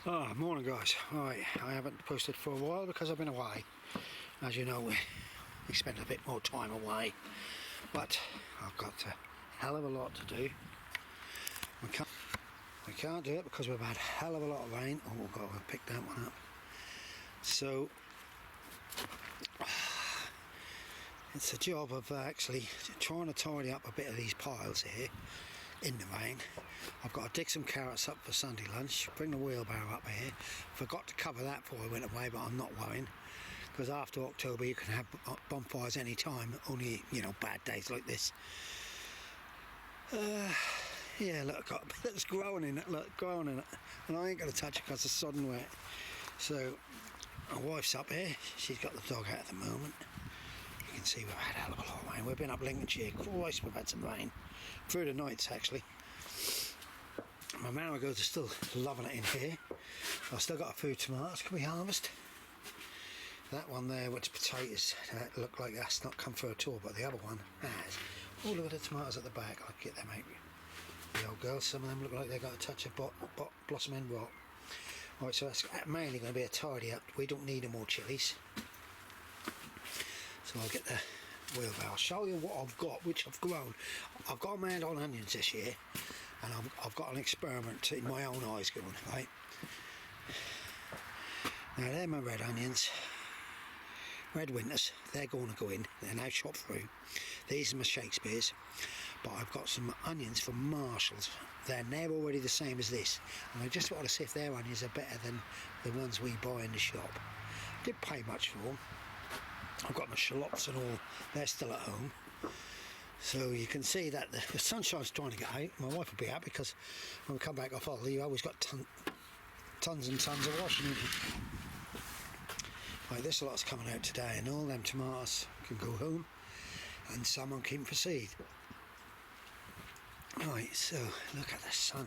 Oh, morning guys. Right, I haven't posted for a while because I've been away. As you know, we spent a bit more time away, but I've got a hell of a lot to do. We can't do it because we've had a hell of a lot of rain. Oh, we've got to pick that one up. So it's a job of actually trying to tidy up a bit of these piles here in the rain. I've got to dig some carrots up for Sunday lunch, bring the wheelbarrow up here. Forgot to cover that before I went away, but I'm not worrying, because after October you can have bonfires any time, only, you know, bad days like this. Yeah, look, I've got a bit that's growing in it, look, growing in it, and I ain't going to touch it because it's sodden wet. So my wife's up here, she's got the dog out at the moment. You can see we've had a hell of a lot of rain. We've been up Lincolnshire, Christ, we've had some rain through the nights actually. My marigolds are still loving it in here. I've still got a few tomatoes can we harvest. That one there, which potatoes, look like that's not come through at all, but the other one has. Oh, look at the tomatoes at the back. I'll get them out. The old girls, some of them look like they've got a touch of blossom end rot. Right, so that's mainly going to be a tidy up. We don't need any more chilies. So I'll get the wheelbarrow. I'll show you what I've got, which I've grown. I've got my hand on onions this year, and I've got an experiment in my own eyes going, right? Now they're my red onions, red winters, they're going to go in, they're now chopped through. These are my Shakespeare's, but I've got some onions from Marshall's. They're already the same as this, and I just want to see if their onions are better than the ones we buy in the shop. I didn't pay much for them. I've got my shallots and all, they're still at home. So you can see that the sunshine's trying to get out. My wife will be happy because when we come back off holiday, you've always got tons and tons of washing. Right, this lot's coming out today, and all them tomatoes can go home, and some on keep for seed. Right, so look at the sun.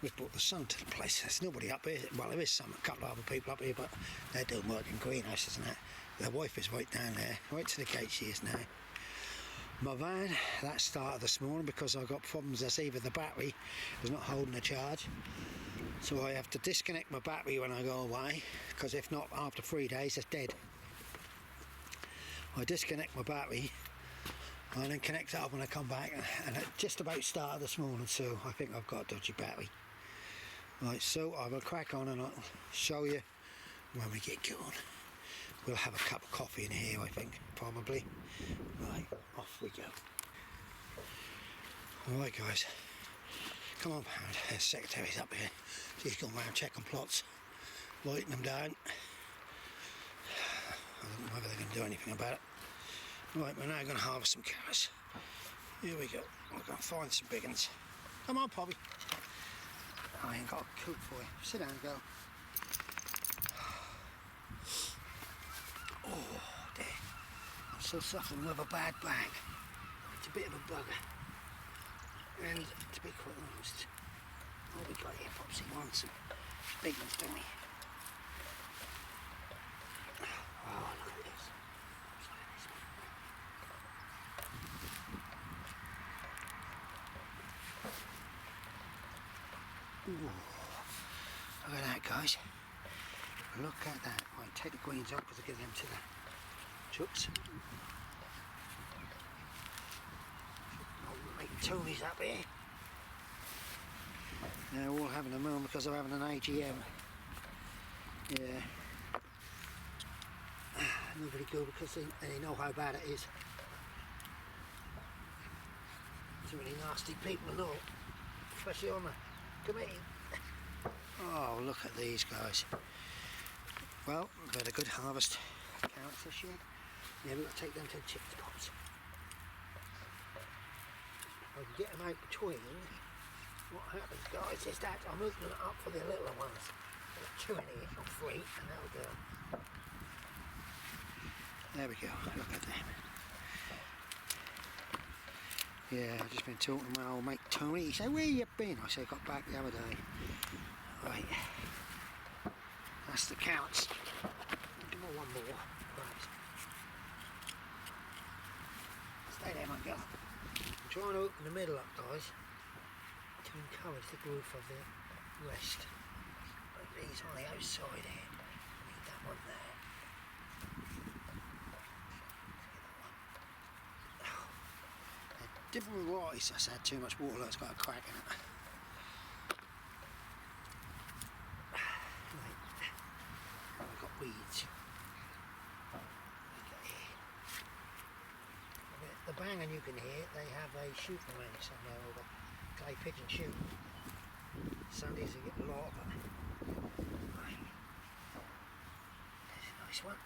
We've brought the sun to the place. There's nobody up here. Well, there is some, a couple of other people up here, but they're doing work in greenhouses and that. Their wife is right down there, right to the gate she is now. My van, that started this morning because I've got problems. That's either the battery is not holding the charge, so I have to disconnect my battery when I go away, because if not, after 3 days it's dead. I disconnect my battery and then connect it up when I come back, and it just about started this morning, so I think I've got a dodgy battery. Right, so I will crack on and I'll show you when we get going. We'll have a cup of coffee in here, I think, probably. Right, off we go. Alright guys, come on, Pound. The secretary's up here. She's going around checking plots, lighting them down. I don't know whether they can do anything about it. Right, we're now going to harvest some carrots. Here we go. We're going to find some big ones. Come on, Poppy. I ain't got a coat for you. Sit down, girl. Oh dear, I'm still suffering with a bad back. It's a bit of a bugger. And to be quite honest, what we got here, Popsy wants some big ones, don't we? Oh, look at this. Ooh, look at that, guys. Look at that. Right, take the greens out because I give them to the chooks. I'll make Tony's up here. They're all having a moan because they're having an AGM. Yeah. Nobody go because they know how bad it is. Too many nasty people and all, especially on the committee. Oh, look at these guys. Well, we've had a good harvest of carrots this year. Yeah, we've got to take them to the chicken pots. I can get them out between. What happens, guys, is that I'm opening it up for the little ones. There's 2 in here, or 3, and that'll go. There we go, look at them. Yeah, I've just been talking to my old mate Tony. He said, where you been? I said, I got back the other day. Right. That's the carrots. Do one more. Right. Stay there, my girl. I'm trying to open the middle up, guys, to encourage the growth of the rest. Like it's on the outside here. Need that one there. Different varieties. That's had too much water, it's got a crack in it. Right. We've got weeds. The banging you can hear, they have a shooting range somewhere over clay pigeon shoot. Sundays they get a lot of it. Right. There's a nice one.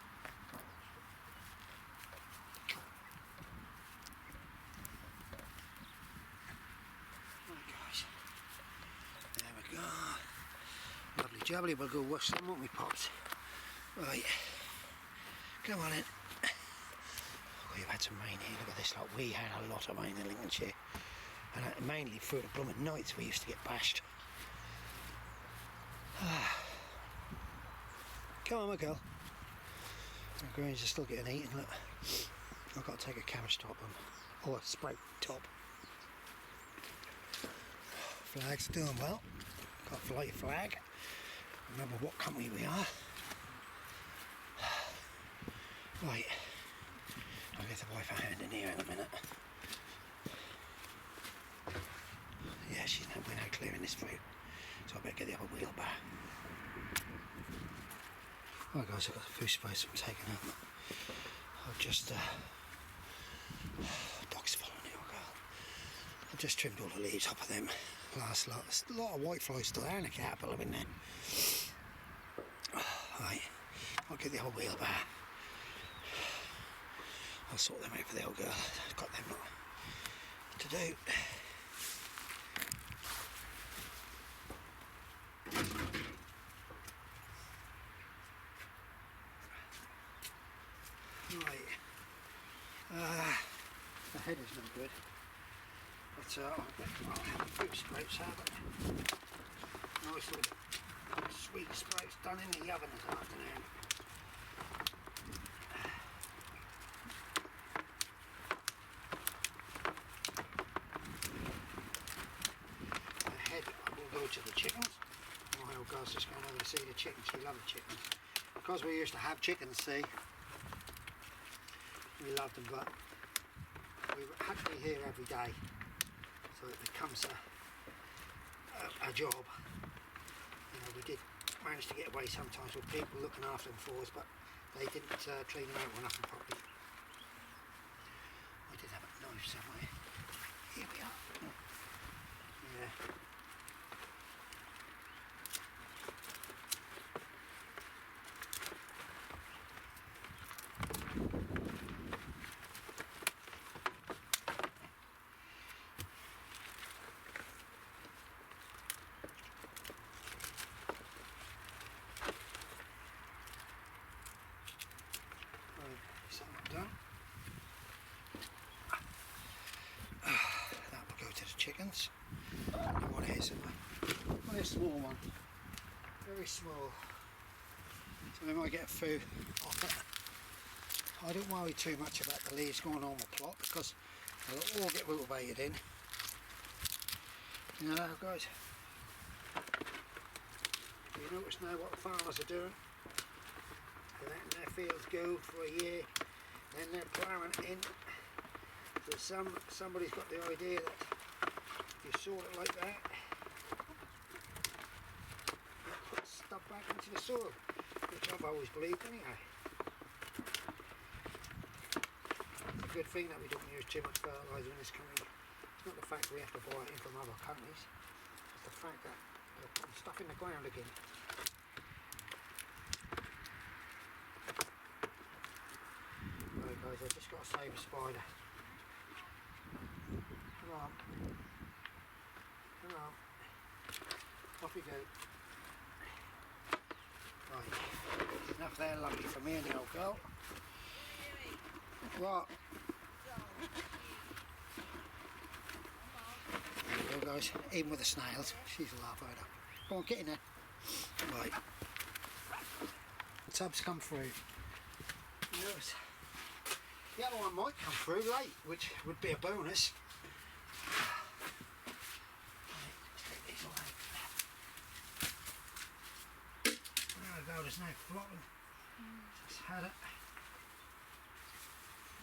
Right guys. There we go. Lovely jubbly, we'll go wash them, won't we, Pops? Right. Come on in. We've had some rain here, look at this, like we had a lot of rain in Lincolnshire, and mainly through the blooming nights we used to get bashed. Come on my girl. The greens are still getting eaten, look. I've got to take a cabbage top on, or a sprout top. Flag's doing well, got a flight flag, remember what company we are. Right. I'll give the wife a hand in here in a minute. Yeah, we're now clearing this fruit, so I better get the other wheelbarrow. Right guys, I've got the food space I'm taking out. I've just, dog's following me, oh girl. I've just trimmed all the leaves off of them last lot. There's a lot of whitefly still there and a caterpillar in there. Right, I'll get the other wheelbarrow. I'll sort them out for the old girl. I've got them lot to do. Right. The head is not good. But I'll have fruit sprouts out of it. Nice little sweet sprouts done in the oven this afternoon. To the chickens. My old girl's just going over to see the chickens. She loves the chickens. Because we used to have chickens, see, we loved them, but we had to be here every day, so it becomes a job. You know, we did manage to get away sometimes with people looking after them for us, but they didn't clean them out or nothing properly. We did have a knife somewhere. Here we are. Yeah. Done. That will go to the chickens. What is it? Only a small one. Very small. So we might get a few off it. I don't worry too much about the leaves going on the plot because they'll all get rutabated in. You know guys. You notice now what the farmers are doing. They're letting their fields go for a year. Then they're ploughing it in. So somebody's got the idea that if you sort it like that, it puts stuff back into the soil, which I've always believed anyhow. It's a good thing that we don't use too much fertiliser in this country. It's not the fact we have to buy it in from other countries, it's the fact that they're putting stuff in the ground again. Guys, I've just got to save a spider. Come on. Come on. Off we go. Right. Enough there, lovely, for me and the old girl. What? There we go, guys. Even with the snails, she's a laugh out. Go on, get in there. Right. The tub's come through. Yes. The other one might come through late, which would be a bonus. Right, let's take these away. there's no flopping. Just had it.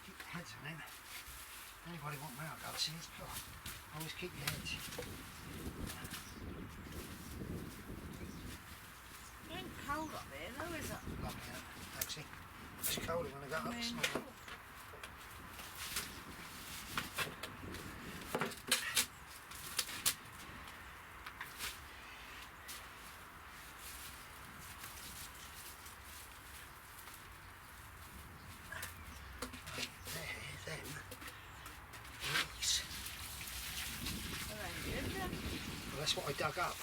Keep your heads on him. Anybody want milk, I'll see his car. Always keep your heads. It ain't cold up here though, is it? Lovely, actually. It's colder when I got up this morning. That's what I dug up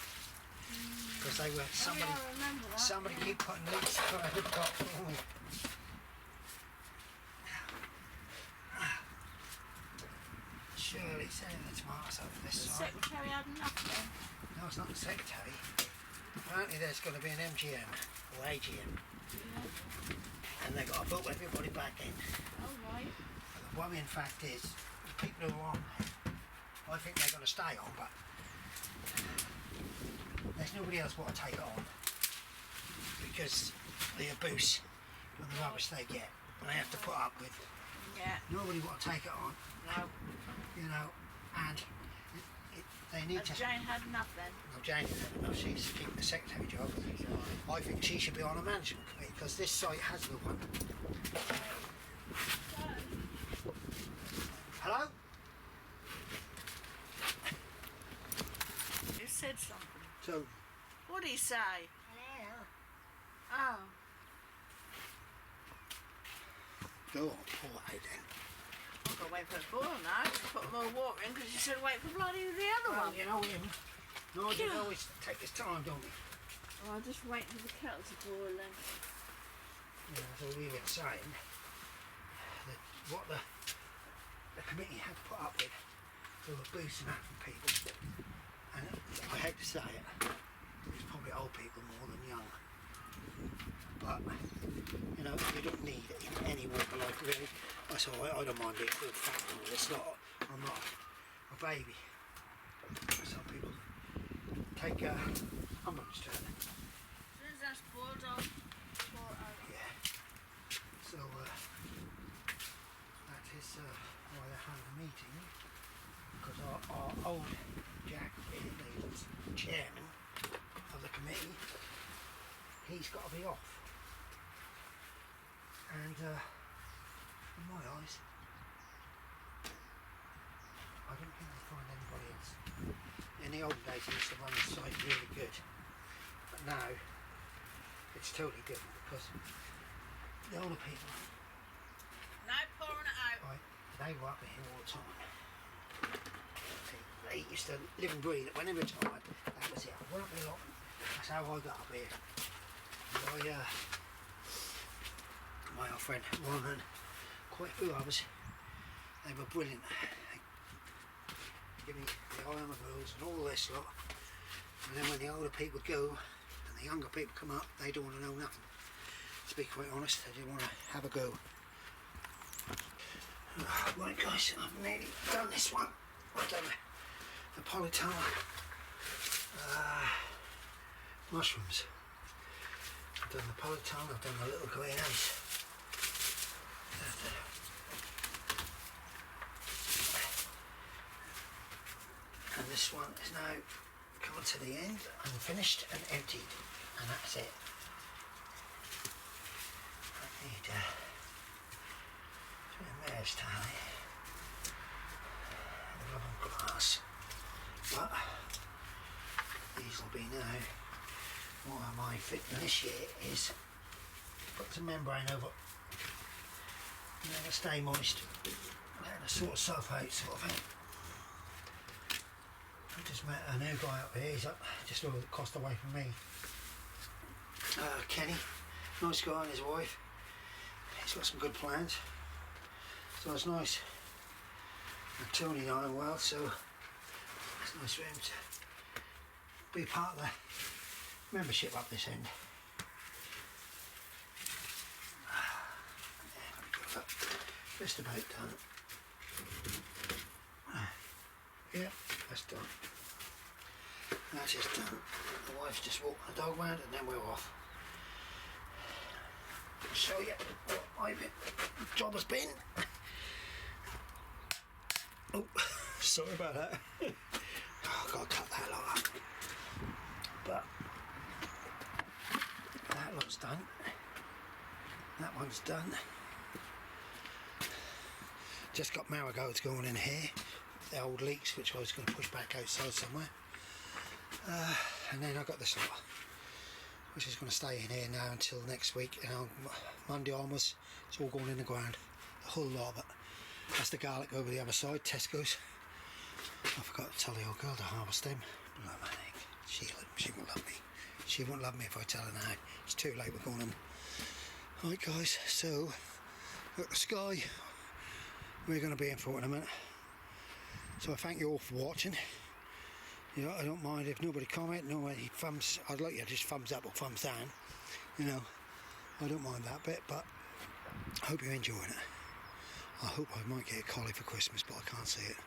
because they were somebody keep putting leaks on the top for me. Surely saying the tomatoes over this The side. secretary had nothing. No, it's not the secretary. Apparently there's going to be an MGM or AGM, and they've got to put everybody back in. Oh right. But the worrying fact is, the people who are on there, I think they're going to stay on, but there's nobody else want to take it on because the abuse and the rubbish they get, and they have to put up with. Yeah. Nobody want to take it on. No. You know, and they need to. Jane had nothing. No, Jane didn't. No, she's keeping the secretary job. I think she should be on a management committee because this site has no one. Hello? You said something. So. What did he say? Hello. Oh. Go on, pour it then. I've got to wait for it to boil now. Put more water in because you said wait for bloody the other Well, one. you know him. No, you always take his time, don't we? Well, I'll just wait for the kettle to boil then. Yeah, so we were saying that what the committee had to put up with, they were boosting that from people. And I hate to say it, it's probably old people more than young. But, you know, you don't need it in any walk of life really. That's all right, I don't mind being called fat and all this lot. I'm not a baby. Some people take umbrage to it. As soon as that's boiled, I'll pour it over. Yeah. So, that is why they had the meeting. Because our old Jack, the chairman of the committee, he's got to be off. And in my eyes, I don't think they find anybody else. In the old days, he used to run the site really good, but now it's totally different because the older people, No pouring it out. right, they were up here all the time. They used to live and breathe it. When they retired, that was it. I went up here a lot. That's how I got up here. And my old friend Ron and quite a few others, they were brilliant. They give me the eye on the rules and all this lot. And then when the older people go and the younger people come up, they don't want to know nothing. To be quite honest, they just want to have a go. Right guys, I've nearly done this one. I've done the polytunnel mushrooms. I've done the polytunnel, I've done the little greenhouse. And this one is now coming to the end and finished and emptied, and that's it. I need a mare's tally and a rubber glass, but these will be now. What am I fitting this year is put some membrane over, let it stay moist, let it sort itself out sort of thing. I just met a new guy up here, he's up just over the coast away from me. Kenny, nice guy and his wife. He's got some good plans, so it's nice. And Tony knowing well, so it's nice for him to be part of the membership up this end. Just about done. Yeah, that's done. That's just done. The wife's just walking the dog round and then we're off. show you what my job has been. Oh, sorry about that. Oh, I've got to cut that lot up. But that lot's done. That one's done. Just got marigolds going in here. The old leeks, which I was going to push back outside somewhere. And then I've got this lot, which is going to stay in here now until next week. And on Monday onwards, it's all going in the ground. The whole lot of it. That's the garlic over the other side, Tesco's. I forgot to tell the old girl to harvest them. She won't love me. She won't love me if I tell her now. It's too late, we're going on. Right guys, so look at the sky. We're going to be in for it in a minute. So I thank you all for watching. You know, I don't mind if nobody comment, nobody thumbs. I'd like you to just thumbs up or thumbs down. You know, I don't mind that bit, but I hope you're enjoying it. I hope I might get a collie for Christmas, but I can't see it.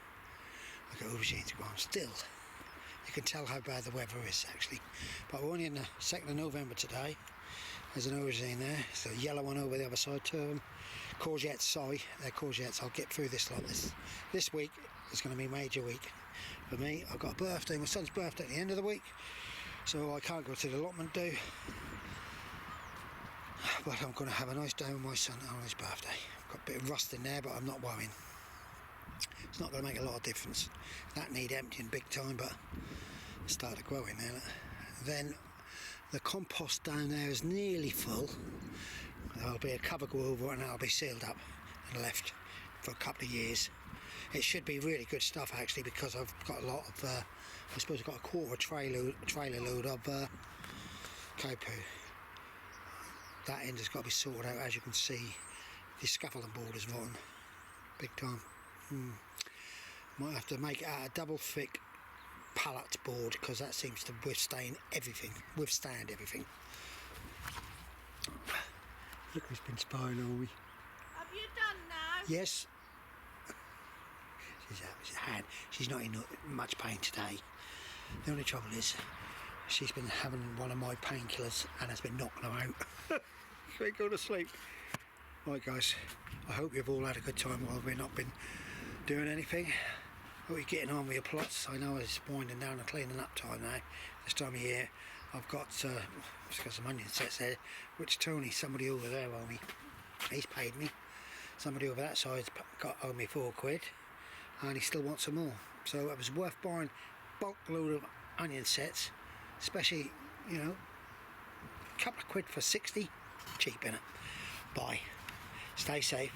I got aubergines growing still. You can tell how bad the weather is actually. But we're only in the 2nd of November today. There's an aubergine there. It's a yellow one over the other side too. Courgettes, sorry, they're courgettes. I'll get through this lot. This week is going to be a major week for me. I've got a birthday, my son's birthday at the end of the week, so I can't go to the allotment do. But I'm going to have a nice day with my son on his birthday. I've got a bit of rust in there, but I'm not worrying. It's not going to make a lot of difference. That need emptying big time, but it started growing there. Then the compost down there is nearly full. There'll be a cover go over and that'll be sealed up and left for a couple of years. It should be really good stuff actually, because I've got a lot of, I suppose I've got a quarter trailer load of cow poo. That end has got to be sorted out. As you can see, the scaffolding board is rotten, big time. Might have to make it out of double thick pallet board, because that seems to withstand everything. Look who's been spying on me. Have you done now? Yes. She's not in much pain today. The only trouble is she's been having one of my painkillers and has been knocking her out. She ain't go to sleep. Right guys, I hope you've all had a good time while we've not been doing anything. Hope you're getting on with your plots. I know it's winding down and cleaning up time now. This time of year I've got some onion sets there, which Tony, somebody over there owe me. He's paid me. Somebody over that side's owed me £4, and he still wants some more. So it was worth buying bulk load of onion sets, especially, you know, a couple of quid for 60, cheap innit? Bye. Stay safe.